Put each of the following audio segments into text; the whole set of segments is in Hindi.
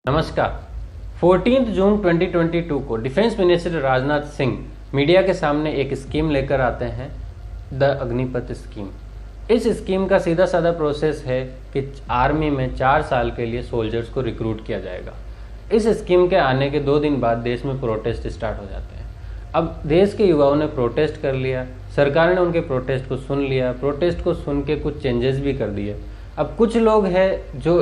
नमस्कार। 14 जून 2022 को defence minister Rajnath Singh media के सामने एक स्कीम लेकर आते हैं, द अग्निपथ स्कीम। इस स्कीम का सीधा साधा प्रोसेस है कि आर्मी में 4 साल के लिए सोल्जर्स को रिक्रूट किया जाएगा। इस स्कीम के आने के 2 दिन बाद देश में प्रोटेस्ट स्टार्ट हो जाते हैं। अब देश के युवाओं ने प्रोटेस्ट कर लिया, सरकार ने उनके प्रोटेस्ट को सुन लिया, प्रोटेस्ट को सुन के कुछ चेंजेस भी कर दिए। अब कुछ लोग हैं जो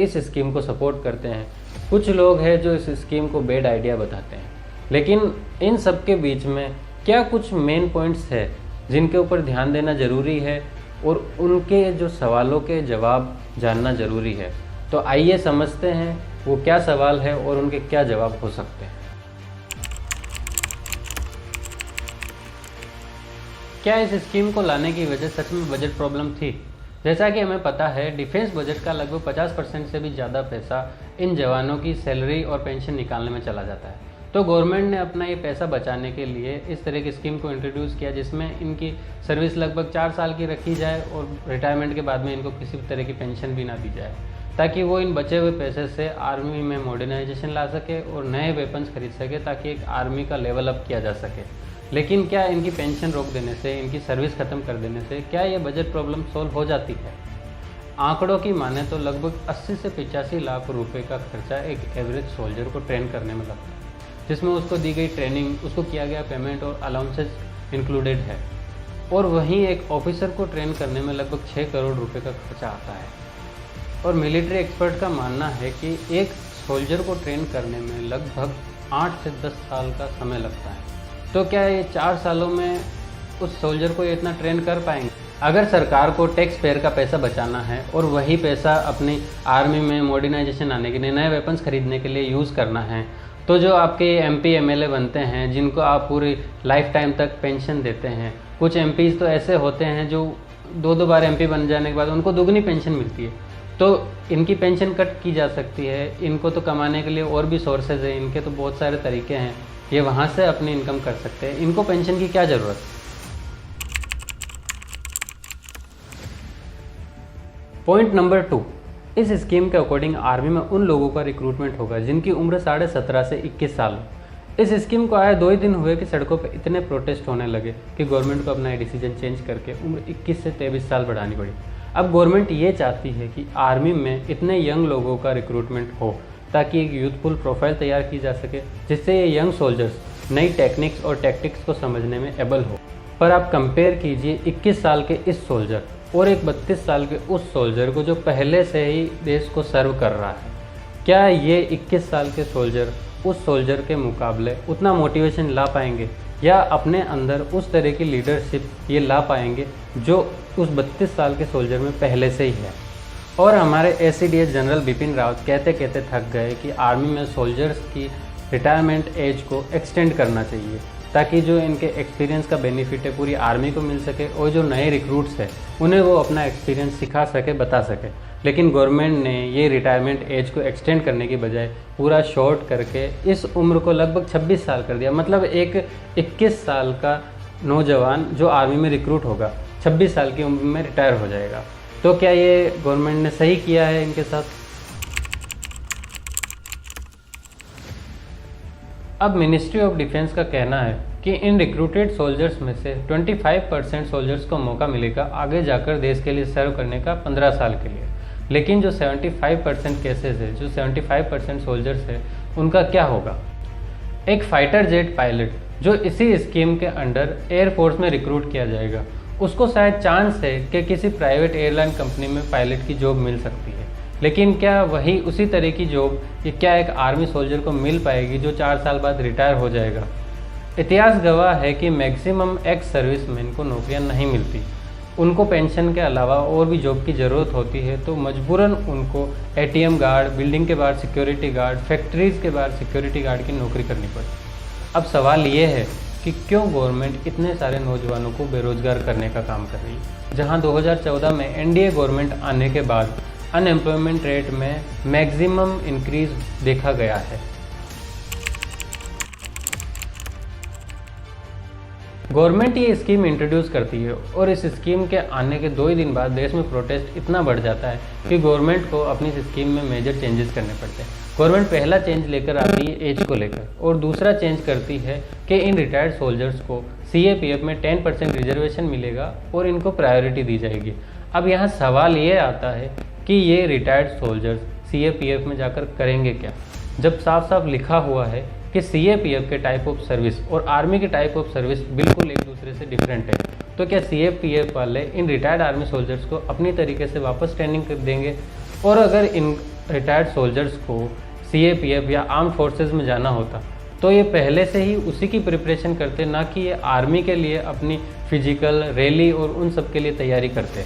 इस स्कीम को सपोर्ट करते हैं, कुछ लोग हैं जो इस स्कीम को बैड आइडिया बताते हैं। लेकिन इन सब के बीच में क्या कुछ मेन पॉइंट्स है जिनके ऊपर ध्यान देना ज़रूरी है और उनके जो सवालों के जवाब जानना ज़रूरी है। तो आइए समझते हैं वो क्या सवाल है और उनके क्या जवाब हो सकते हैं। क्या इस स्कीम को लाने की वजह सच में बजट प्रॉब्लम थी? जैसा कि हमें पता है, डिफेंस बजट का लगभग 50% से भी ज़्यादा पैसा इन जवानों की सैलरी और पेंशन निकालने में चला जाता है। तो गवर्नमेंट ने अपना ये पैसा बचाने के लिए इस तरह की स्कीम को इंट्रोड्यूस किया, जिसमें इनकी सर्विस लगभग 4 साल की रखी जाए और रिटायरमेंट के बाद में इनको किसी भी तरह की पेंशन भी ना दी जाए, ताकि वो इन बचे हुए पैसे से आर्मी में मॉडर्नाइजेशन ला सके और नए वेपन्स खरीद सके, ताकि एक आर्मी का लेवल अप किया जा सके। लेकिन क्या इनकी पेंशन रोक देने से, इनकी सर्विस ख़त्म कर देने से क्या ये बजट प्रॉब्लम सॉल्व हो जाती है? आंकड़ों की माने तो लगभग 80 से 85 लाख रुपए का खर्चा एक एवरेज सोल्जर को ट्रेन करने में लगता है, जिसमें उसको दी गई ट्रेनिंग, उसको किया गया पेमेंट और अलाउंसेस इंक्लूडेड है। और वहीं एक ऑफिसर को ट्रेन करने में लगभग 6 करोड़ रुपए का खर्चा आता है। और मिलिट्री एक्सपर्ट का मानना है कि एक सोल्जर को ट्रेन करने में लगभग 8 से 10 साल का समय लगता है। तो क्या ये 4 सालों में उस सोल्जर को ये इतना ट्रेन कर पाएंगे? अगर सरकार को टैक्स पेयर का पैसा बचाना है और वही पैसा अपनी आर्मी में मॉडर्नाइजेशन आने के लिए, नए वेपन्स खरीदने के लिए यूज़ करना है, तो जो आपके MP MLA बनते हैं, जिनको आप पूरी लाइफ टाइम तक पेंशन देते हैं, कुछ MPs तो ऐसे होते हैं जो 2-2 बार MP बन जाने के बाद उनको दुगनी पेंशन मिलती है। तो इनकी पेंशन कट की जा सकती है। इनको तो कमाने के लिए और भी सोर्सेज हैं, इनके तो बहुत सारे तरीके हैं, ये वहाँ से अपनी इनकम कर सकते हैं। इनको पेंशन की क्या ज़रूरत? पॉइंट नंबर 2, इस स्कीम के अकॉर्डिंग आर्मी में उन लोगों का रिक्रूटमेंट होगा जिनकी उम्र 17.5 से 21 साल हो। इस स्कीम को आए 2 ही दिन हुए कि सड़कों पर इतने प्रोटेस्ट होने लगे कि गवर्नमेंट को अपना डिसीजन चेंज करके उम्र 21 से 23 साल बढ़ानी पड़ी। अब गवर्नमेंट ये चाहती है कि आर्मी में इतने यंग लोगों का रिक्रूटमेंट हो, ताकि एक यूथफुल प्रोफाइल तैयार की जा सके, जिससे ये यंग सोल्जर्स नई टेक्निक्स और टैक्टिक्स को समझने में एबल हो। पर आप कंपेयर कीजिए 21 साल के इस सोल्जर और एक 32 साल के उस सोल्जर को जो पहले से ही देश को सर्व कर रहा है। क्या ये 21 साल के सोल्जर उस सोल्जर के मुकाबले उतना मोटिवेशन ला पाएंगे या अपने अंदर उस तरह की लीडरशिप ये ला पाएंगे जो उस 32 साल के सोल्जर में पहले से ही है? और हमारे ACDS जनरल बिपिन रावत कहते कहते थक गए कि आर्मी में सोल्जर्स की रिटायरमेंट एज को एक्सटेंड करना चाहिए, ताकि जो इनके एक्सपीरियंस का बेनिफिट है पूरी आर्मी को मिल सके और जो नए रिक्रूट्स हैं उन्हें वो अपना एक्सपीरियंस सिखा सके, बता सके। लेकिन गवर्नमेंट ने ये रिटायरमेंट एज को एक्सटेंड करने की बजाय पूरा शॉर्ट करके इस उम्र को लगभग 26 साल कर दिया। मतलब एक 21 साल का नौजवान जो आर्मी में रिक्रूट होगा 26 साल की उम्र में रिटायर हो जाएगा। तो क्या ये गवर्नमेंट ने सही किया है इनके साथ? अब मिनिस्ट्री ऑफ डिफेंस का कहना है कि इन रिक्रूटेड सोल्जर्स में से 25% सोल्जर्स को मौका मिलेगा आगे जाकर देश के लिए सर्व करने का 15 साल के लिए। लेकिन जो 75% केसेस है, जो 75% सोल्जर्स है, उनका क्या होगा? एक फाइटर जेट पायलट जो इसी स्कीम के अंडर एयरफोर्स में रिक्रूट किया जाएगा, उसको शायद चांस है कि किसी प्राइवेट एयरलाइन कंपनी में पायलट की जॉब मिल सकती है। लेकिन क्या वही उसी तरह की जॉब ये क्या एक आर्मी सोल्जर को मिल पाएगी जो 4 साल बाद रिटायर हो जाएगा? इतिहास गवाह है कि मैक्सिमम एक्स सर्विसमैन को नौकरियां नहीं मिलती। उनको पेंशन के अलावा और भी जॉब की ज़रूरत होती है, तो मजबूरन उनको ATM गार्ड, बिल्डिंग के बाहर सिक्योरिटी गार्ड, फैक्ट्रीज़ के बाहर सिक्योरिटी गार्ड की नौकरी करनी पड़ी। अब सवाल ये है कि क्यों गवर्नमेंट इतने सारे नौजवानों को बेरोजगार करने का काम कर रही है, जहां 2014 में NDA गवर्नमेंट आने के बाद अनएम्प्लॉयमेंट रेट में मैक्सिमम इंक्रीज देखा गया है। गवर्नमेंट ये स्कीम इंट्रोड्यूस करती है और इस स्कीम के आने के 2 ही दिन बाद देश में प्रोटेस्ट इतना बढ़ जाता है कि गवर्नमेंट को अपनी इस स्कीम में मेजर चेंजेस करने पड़ते हैं। गवर्नमेंट पहला चेंज लेकर आती है एज को लेकर, और दूसरा चेंज करती है कि इन रिटायर्ड सोल्जर्स को CAPF में 10% रिजर्वेशन मिलेगा और इनको प्रायोरिटी दी जाएगी। अब यहाँ सवाल ये आता है कि ये रिटायर्ड सोल्जर्स CAPF में जाकर करेंगे क्या, जब साफ साफ लिखा हुआ है कि CAPF के टाइप ऑफ सर्विस और आर्मी के टाइप ऑफ सर्विस बिल्कुल एक दूसरे से डिफरेंट है। तो क्या CAPF वाले इन रिटायर्ड आर्मी सोल्जर्स को अपनी तरीके से वापस ट्रेनिंग कर देंगे? और अगर इन रिटायर्ड सोल्जर्स को CAPF या आर्म फोर्सेस में जाना होता तो ये पहले से ही उसी की प्रिपरेशन करते, ना कि ये आर्मी के लिए अपनी फिजिकल, रैली और उन सब के लिए तैयारी करते।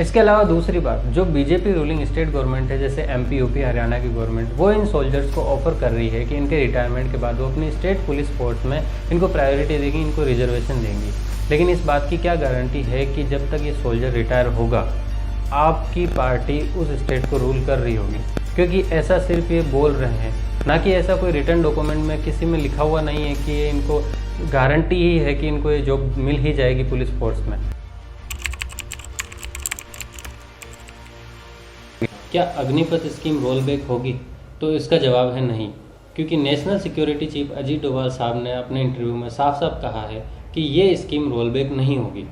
इसके अलावा दूसरी बात, जो BJP रूलिंग स्टेट गवर्नमेंट है जैसे MP, UP, हरियाणा की गवर्नमेंट, वो इन सोल्जर्स को ऑफर कर रही है कि इनके रिटायरमेंट के बाद वो अपनी स्टेट पुलिस फोर्स में इनको प्रायोरिटी देगी, इनको रिजर्वेशन देंगी। लेकिन इस बात की क्या गारंटी है कि जब तक ये सोल्जर रिटायर होगा आपकी पार्टी उस स्टेट को रूल कर रही होगी? क्योंकि ऐसा सिर्फ ये बोल रहे हैं, ना कि ऐसा कोई रिटर्न डॉक्यूमेंट में किसी में लिखा हुआ नहीं है कि ये इनको गारंटी ही है कि इनको ये जॉब मिल ही जाएगी पुलिस फोर्स में। क्या अग्निपथ स्कीम रोल बैक होगी? तो इसका जवाब है नहीं, क्योंकि national security chief Ajit Doval साहब ने अपने इंटरव्यू में साफ साफ कहा है कि ये स्कीम रोल बैक नहीं होगी।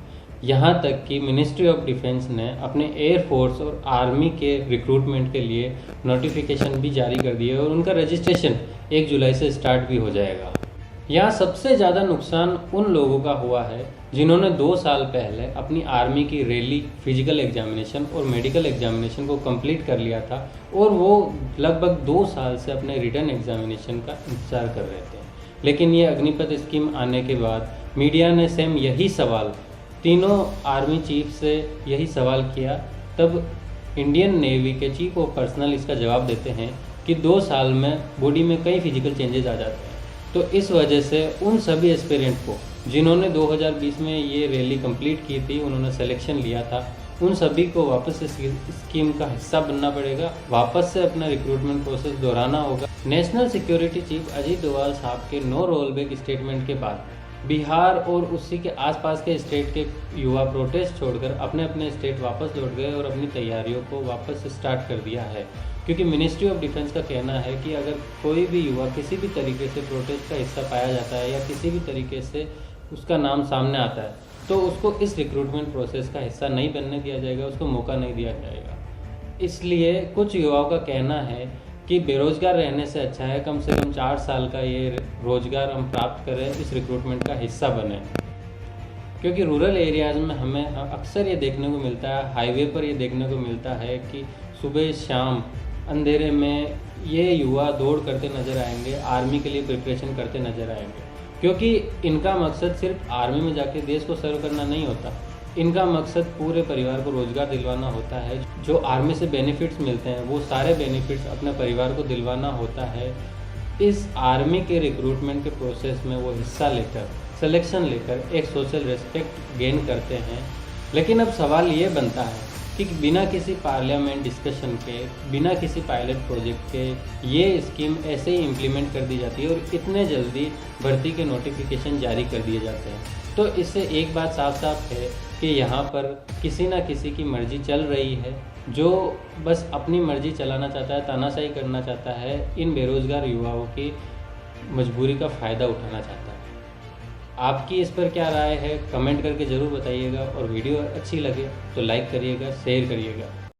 यहाँ तक कि मिनिस्ट्री ऑफ डिफेंस ने अपने एयरफोर्स और आर्मी के रिक्रूटमेंट के लिए नोटिफिकेशन भी जारी कर दिए और उनका रजिस्ट्रेशन 1 जुलाई से स्टार्ट भी हो जाएगा। यहाँ सबसे ज़्यादा नुकसान उन लोगों का हुआ है जिन्होंने 2 साल पहले अपनी आर्मी की रैली, फिजिकल एग्जामिनेशन और मेडिकल एग्जामिनेशन को कंप्लीट कर लिया था और वो लगभग 2 साल से अपने रिटर्न एग्जामिनेशन का इंतज़ार कर रहे थे। लेकिन ये अग्निपथ स्कीम आने के बाद मीडिया ने सेम यही सवाल तीनों आर्मी चीफ से यही सवाल किया, तब इंडियन नेवी के चीफ ऑफ पर्सनल इसका जवाब देते हैं कि 2 साल में बॉडी में कई फिजिकल चेंजेस आ जाते हैं। तो इस वजह से उन सभी एस्पिरेंट को जिन्होंने 2020 में ये रैली कंप्लीट की थी, उन्होंने सिलेक्शन लिया था, उन सभी को वापस इस स्कीम का हिस्सा बनना पड़ेगा, वापस से अपना रिक्रूटमेंट प्रोसेस दोहराना होगा। National security chief Ajit Doval साहब के नो रोल बैक स्टेटमेंट के बाद बिहार और उसी के आसपास के स्टेट के युवा प्रोटेस्ट छोड़कर अपने अपने स्टेट वापस लौट गए और अपनी तैयारियों को वापस स्टार्ट कर दिया है, क्योंकि मिनिस्ट्री ऑफ डिफेंस का कहना है कि अगर कोई भी युवा किसी भी तरीके से प्रोटेस्ट का हिस्सा पाया जाता है या किसी भी तरीके से उसका नाम सामने आता है तो उसको इस रिक्रूटमेंट प्रोसेस का हिस्सा नहीं बनने दिया जाएगा, उसको मौका नहीं दिया जाएगा। इसलिए कुछ युवाओं का कहना है कि बेरोजगार रहने से अच्छा है कम से कम 4 साल का ये रोजगार हम प्राप्त करें, इस रिक्रूटमेंट का हिस्सा बने। क्योंकि रूरल एरियाज़ में हमें अक्सर ये देखने को मिलता है, हाईवे पर ये देखने को मिलता है कि सुबह शाम अंधेरे में ये युवा दौड़ करते नज़र आएंगे, आर्मी के लिए प्रिपरेशन करते नज़र आएंगे, क्योंकि इनका मकसद सिर्फ आर्मी में जाके देश को सर्व करना नहीं होता, इनका मकसद पूरे परिवार को रोज़गार दिलवाना होता है। जो आर्मी से बेनिफिट्स मिलते हैं वो सारे बेनिफिट्स अपने परिवार को दिलवाना होता है। इस आर्मी के रिक्रूटमेंट के प्रोसेस में वो हिस्सा लेकर, सिलेक्शन लेकर एक सोशल रिस्पेक्ट गेन करते हैं। लेकिन अब सवाल ये बनता है कि बिना किसी पार्लियामेंट डिस्कशन के, बिना किसी पायलट प्रोजेक्ट के ये स्कीम ऐसे ही इम्प्लीमेंट कर दी जाती है और इतने जल्दी भर्ती के नोटिफिकेशन जारी कर दिए जाते हैं। तो इससे एक बात साफ साफ है कि यहाँ पर किसी ना किसी की मर्जी चल रही है, जो बस अपनी मर्जी चलाना चाहता है, तानाशाही करना चाहता है, इन बेरोज़गार युवाओं की मजबूरी का फ़ायदा उठाना चाहता है। आपकी इस पर क्या राय है कमेंट करके ज़रूर बताइएगा, और वीडियो अच्छी लगे तो लाइक करिएगा, शेयर करिएगा।